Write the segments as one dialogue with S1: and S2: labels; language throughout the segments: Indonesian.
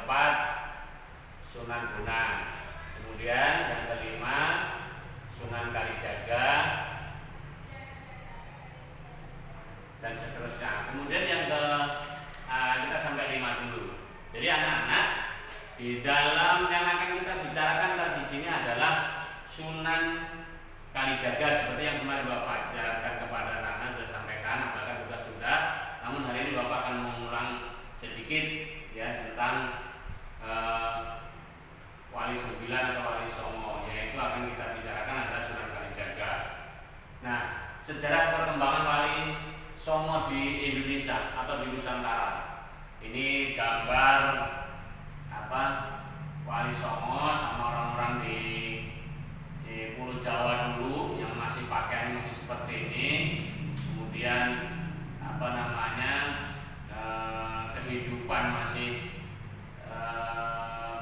S1: keempat Sunan Bonang. Kemudian yang kelima Sunan Kalijaga dan seterusnya. Kemudian yang kita sampai 5 dulu. Jadi anak-anak, di dalam yang akan kita bicarakan di sini adalah Sunan Kalijaga seperti yang kemarin Bapak ajarkan kepada anak-anak, sudah sampaikan, bahkan juga sudah. Namun hari ini Bapak akan mengulang sedikit ya tentang Wali 9 atau Wali Songo, yaitu akan kita bicarakan adalah Sunan Kalijaga. Nah, sejarah perkembangan Wali Songo di Indonesia atau di Nusantara. Ini gambar Wali Songo sama orang-orang di Pulau Jawa dulu yang masih pakaian masih seperti ini. Kemudian kehidupan masih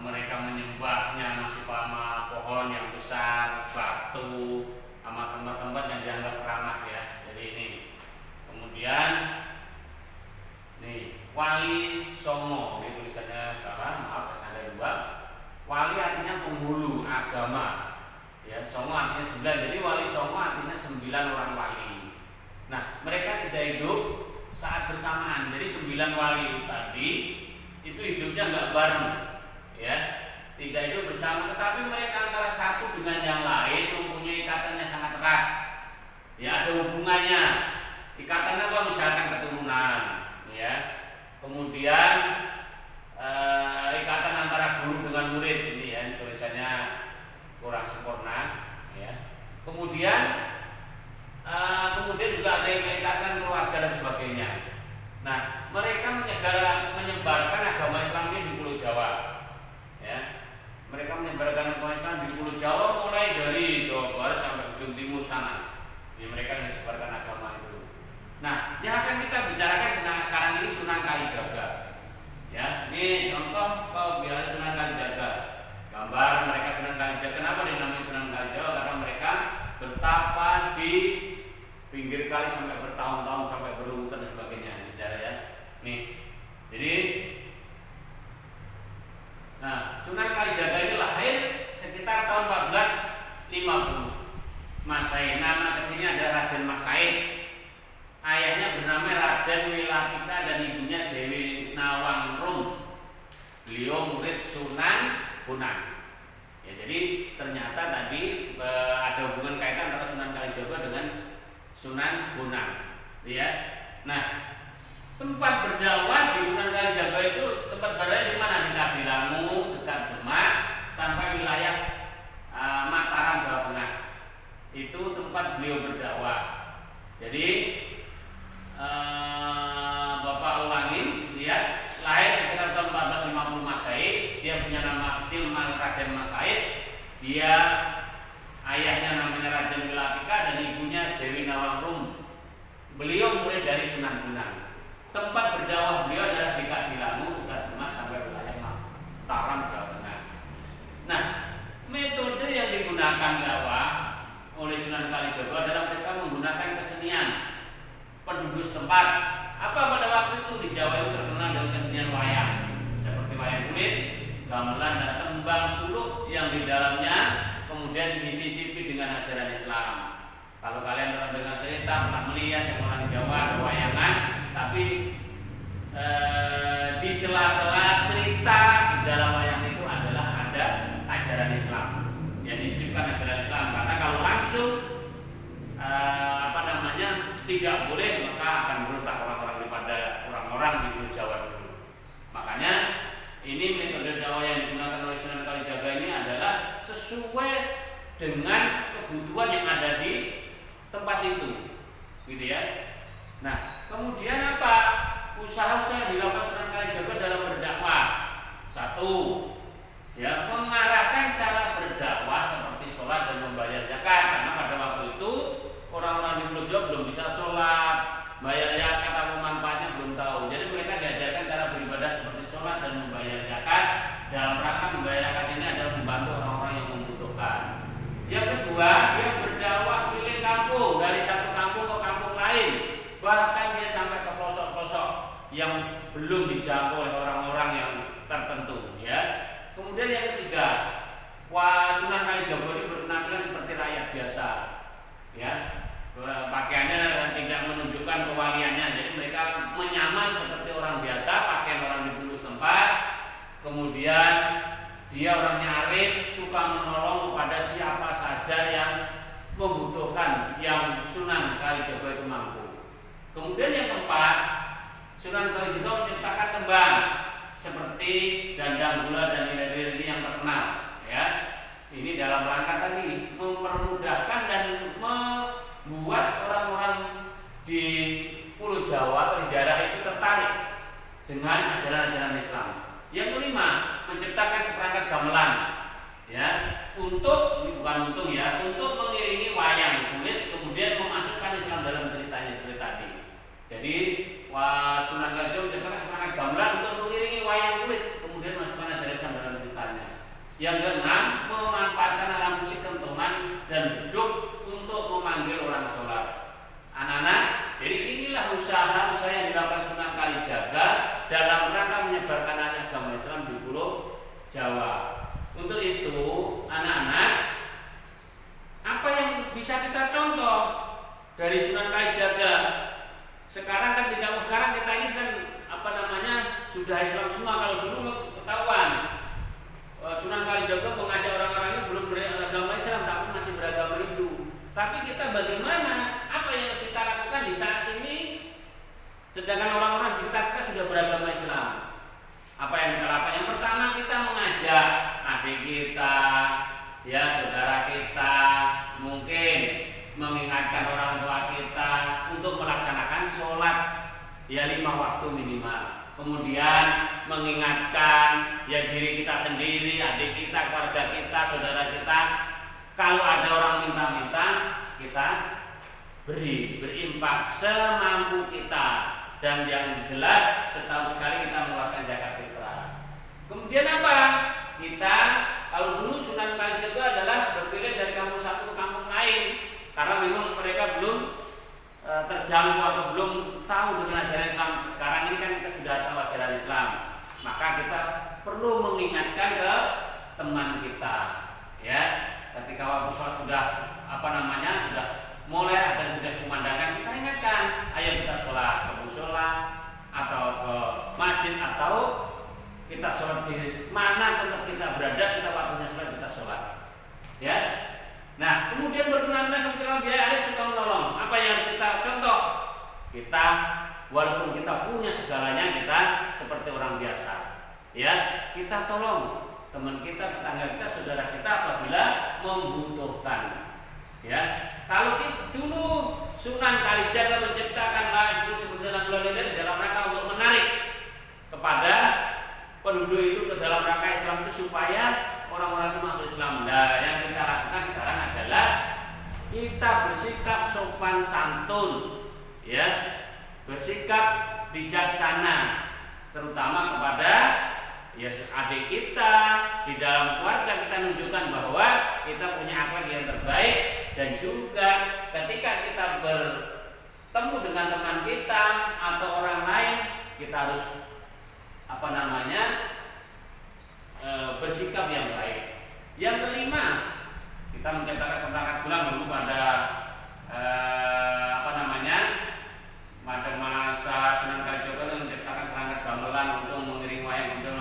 S1: mereka menyembahnya masih sama pohon yang besar, batu, sama tempat-tempat yang dianggap keramat ya. Jadi ini. Kemudian nih Wali Songo, ini tulisannya salah, maaf kesana dua. Wali artinya penghulu agama. Ya, Songo artinya 9. Jadi Wali Songo artinya 9 orang wali. Nah, mereka tidak hidup saat bersamaan. Jadi 9 wali tadi itu hidupnya nggak bareng, ya, tidak hidup bersama. Tetapi mereka antara satu dengan yang lain mempunyai ikatannya sangat erat. Ya, ada hubungannya. Ikatannya apa? Misalkan keturunan, ya. Kemudian ikatan antara guru dengan murid ini ya, tulisannya kurang sempurna, ya. Kemudian juga ada ikatan keluarga dan sebagainya. Nah, mereka menyebarkan agama Islam ini di Pulau Jawa, ya. Mereka menyebarkan agama Islam di Pulau Jawa mulai dari Jawa Barat sampai ujung timur sana. Jadi mereka menyebarkan agama itu. Nah, yang akan kita bicarakan sekarang ini Sunan Kalijaga. Ya, ini contoh biasa Sunan Kalijaga. Gambar mereka Sunan Kalijaga. Kenapa dinamai Sunan Kalijaga? Karena mereka bertapa di pinggir kali sampai bertahun-tahun, sampai berlutan dan sebagainya. Bicara ya. Nih. Jadi Sunan Kalijaga ini lahir sekitar tahun 1450 Masehi. Nama kecilnya ada Raden Mas Said. Ayahnya bernama Raden Wilatika dan ibunya Dewi Nawangrum. Beliau murid Sunan Bonang. Ya, jadi ternyata tadi ada hubungan kaitan antara Sunan Kalijaga dengan Sunan Bonang. Ya. Nah, tempat berdakwah di Sunan Kalijaga itu tempat berada di mana? Di Kadilangu, dekat Demak, sampai wilayah Mataram, Jawa Tengah. Itu tempat beliau berdakwah. Jadi Bapak ulangi, lihat, lahir sekitar tahun 1450 Masehi. Dia punya nama kecil Raden Mas Said. Dia ayahnya namanya Raden Wilatika dan ibunya Dewi Nawangrum. Beliau murid dari Sunan Bonang. Tempat berdakwah beliau adalah di Kadilangu, dekat Demak, sampai wilayah Mataram, Jawa Tengah. Nah, metode yang digunakan dakwah oleh Sunan Kalijaga adalah mereka menggunakan kesenian penduduk setempat. Apa pada waktu itu di Jawa itu terkenal dengan kesenian wayang, seperti wayang kulit, gamelan, dan tembang suluk yang di dalamnya kemudian disisipi dengan ajaran Islam. Kalau kalian pernah dengar cerita, pernah melihat yang orang Jawa ada wayangan, tapi di sela-sela cerita di dalam wayang itu adalah ada ajaran Islam. Yang disisipkan ajaran Islam, karena kalau langsung tidak boleh, maka akan merusak orang-orang daripada orang-orang di Pulau Jawa dulu. Makanya ini metode dakwah yang digunakan oleh Sunan Kalijaga ini adalah sesuai dengan kebutuhan yang ada di tempat itu, gitu ya. Nah, kemudian apa usaha-usaha yang dilakukan Sunan Kalijaga dalam berdakwah? Satu, ya, mengarahkan cara berdakwah seperti sholat dan membayar zakat, karena pada waktu itu orang-orang di Pulau Jawa belum bisa sholat, bayar zakat apa manfaatnya belum tahu. Jadi mereka diajarkan cara beribadah seperti sholat dan membayar zakat. Dalam rangka membayar zakat ini adalah membantu orang-orang yang membutuhkan. Yang kedua, dia berdakwah keliling kampung, dari satu kampung ke kampung lain, bahkan dia sampai ke pelosok-pelosok yang belum dijangkau oleh orang-orang yang tertentu. Kemudian yang ketiga, Sunan Kalijaga ini berpenampilan seperti rakyat biasa, ya. Pakaiannya tidak menunjukkan kewaliannya, jadi mereka menyamar seperti orang biasa, pakaian orang di dulu setempat. Kemudian dia orangnya arif, suka menolong kepada siapa saja yang membutuhkan, yang Sunan Kalijaga itu mampu. Kemudian yang keempat, Sunan Kalijaga menciptakan tembang seperti Dandang Gula dan Lilir ini yang terkenal, ya. Ini dalam rangka tadi mempermudahkan dan membuat orang-orang di Pulau Jawa atau di daerah itu tertarik dengan ajaran-ajaran Islam. Yang kelima, menciptakan seperangkat gamelan, ya, untuk untuk mengiringi wayang kulit, kemudian memasukkan Islam dalam ceritanya seperti tadi. Jadi Sunan Kalijaga menciptakan seperangkat gamelan untuk mengiringi wayang kulit, kemudian memasukkan ajaran Islam dalam ceritanya. Yang keenam, memanfaatkan alat musik kentongan dan beduk untuk memanggil orang sholat. Anak-anak, jadi inilah usaha-usaha yang dilakukan Sunan Kalijaga dalam rangka menyebarkan agama Islam di Pulau Jawa. Untuk itu, anak-anak, apa yang bisa kita contoh dari Sunan Kalijaga? Sekarang kan sekarang kita ini kan sudah Islam semua. Kalau dulu ketahuan Sunan Kalijaga mengajak orang-orangnya belum beragama Islam tapi masih beragama Hindu. Tapi kita bagaimana? Apa yang kita lakukan di saat ini? Sedangkan orang-orang di sekitar kita sudah beragama Islam. Apa yang kita lakukan? Yang pertama, kita mengajak adik kita, ya saudara kita, mungkin mengingatkan orang tua kita untuk melaksanakan sholat ya 5 waktu minimal. Kemudian mengingatkan ya diri kita sendiri, adik kita, keluarga kita, saudara kita. Kalau ada orang minta-minta, kita berinfak semampu kita. Dan yang jelas setahun sekali kita mengeluarkan zakat fitrah. Kemudian apa? Kita kalau dulu Sunan Kalijaga adalah berpilih dari kampung satu ke kampung lain karena memang mereka belum terjangkau atau belum tahu dengan ajaran Islam. Sekarang ini kan kita sudah tahu ajaran Islam, maka kita perlu mengingatkan ke teman kita, ya. Ketika waktu sholat sudah sudah mulai dan sudah kumandangkan, kita ingatkan, ayo kita sholat ke mushola atau ke masjid atau kita sholat di mana tempat kita berada, kita waktunya sholat kita sholat, ya. Nah, kemudian berpenampilan seperti orang biaya arif suka menolong. Apa yang harus kita contoh? Kita walaupun kita punya segalanya, kita seperti orang biasa, ya. Kita tolong teman kita, tetangga kita, saudara kita apabila membutuhkan, ya. Kalau dulu Sunan Kalijaga menciptakan lagu seperti lagu Lilir dalam rangka untuk menarik kepada penduduk itu ke dalam rangka Islam itu supaya orang-orang itu masuk Islam. Nah, yang kita lakukan sekarang adalah kita bersikap sopan santun, ya, bersikap bijaksana, terutama kepada ya adik kita di dalam keluarga. Kita menunjukkan bahwa kita punya akhlak yang terbaik, dan juga ketika kita bertemu dengan teman kita atau orang lain, kita harus bersikap yang baik. Yang kelima, kita menciptakan seperangkat gelang dulu pada pada masa Sunan Kalijaga menciptakan seperangkat gamelan untuk mengiring wayang kemudian.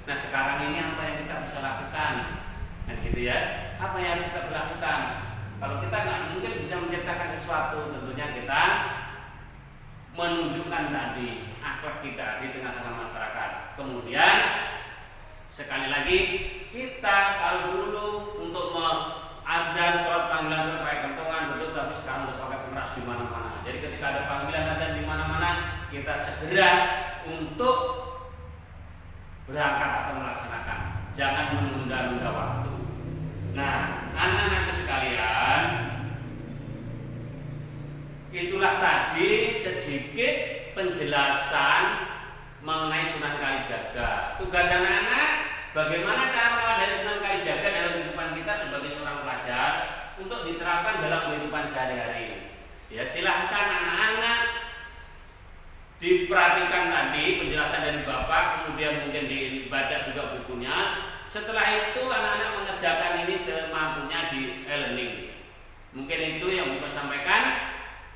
S1: Nah, sekarang ini apa yang kita bisa lakukan? Nah, gitu ya. Apa yang harus kita lakukan? Kalau kita nggak mungkin bisa menciptakan sesuatu, tentunya kita menunjukkan tadi akhlak kita di tengah-tengah masyarakat. Kemudian sekali lagi, kita kalau dulu untuk adzan sholat panggilan sholat pakai kentongan dulu, tapi sekarang udah pakai keras di mana-mana. Jadi ketika ada panggilan adzan di mana-mana, kita segera untuk berangkat atau melaksanakan. Jangan menunda-nunda waktu. Nah, anak-anak sekalian, itulah tadi sedikit penjelasan mengenai Sunan Kalijaga. Tugas anak-anak, bagaimana cara meladani Sunan Kalijaga dalam kehidupan kita sebagai seorang pelajar untuk diterapkan dalam kehidupan sehari-hari. Ya, silahkan anak-anak diperhatikan tadi penjelasan dari Bapak, kemudian mungkin dibaca juga bukunya. setelah itu anak-anak mengerjakan ini semampunya di e-learning. Mungkin itu yang Bapak sampaikan.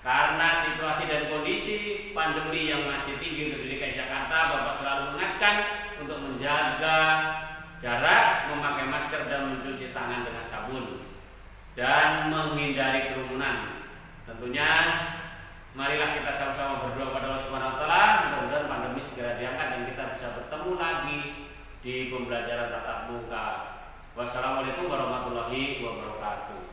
S1: Karena situasi dan kondisi pandemi yang masih tinggi untuk DKI Jakarta, Bapak selalu mengingatkan untuk menjaga jarak, memakai masker dan mencuci tangan dengan sabun dan menghindari kerumunan. Tentunya marilah kita sama-sama berdoa pada Allah Subhanahu wa taala, mudah-mudahan pandemi segera diangkat dan kita bisa bertemu lagi di pembelajaran tatap muka. Wassalamualaikum warahmatullahi wabarakatuh.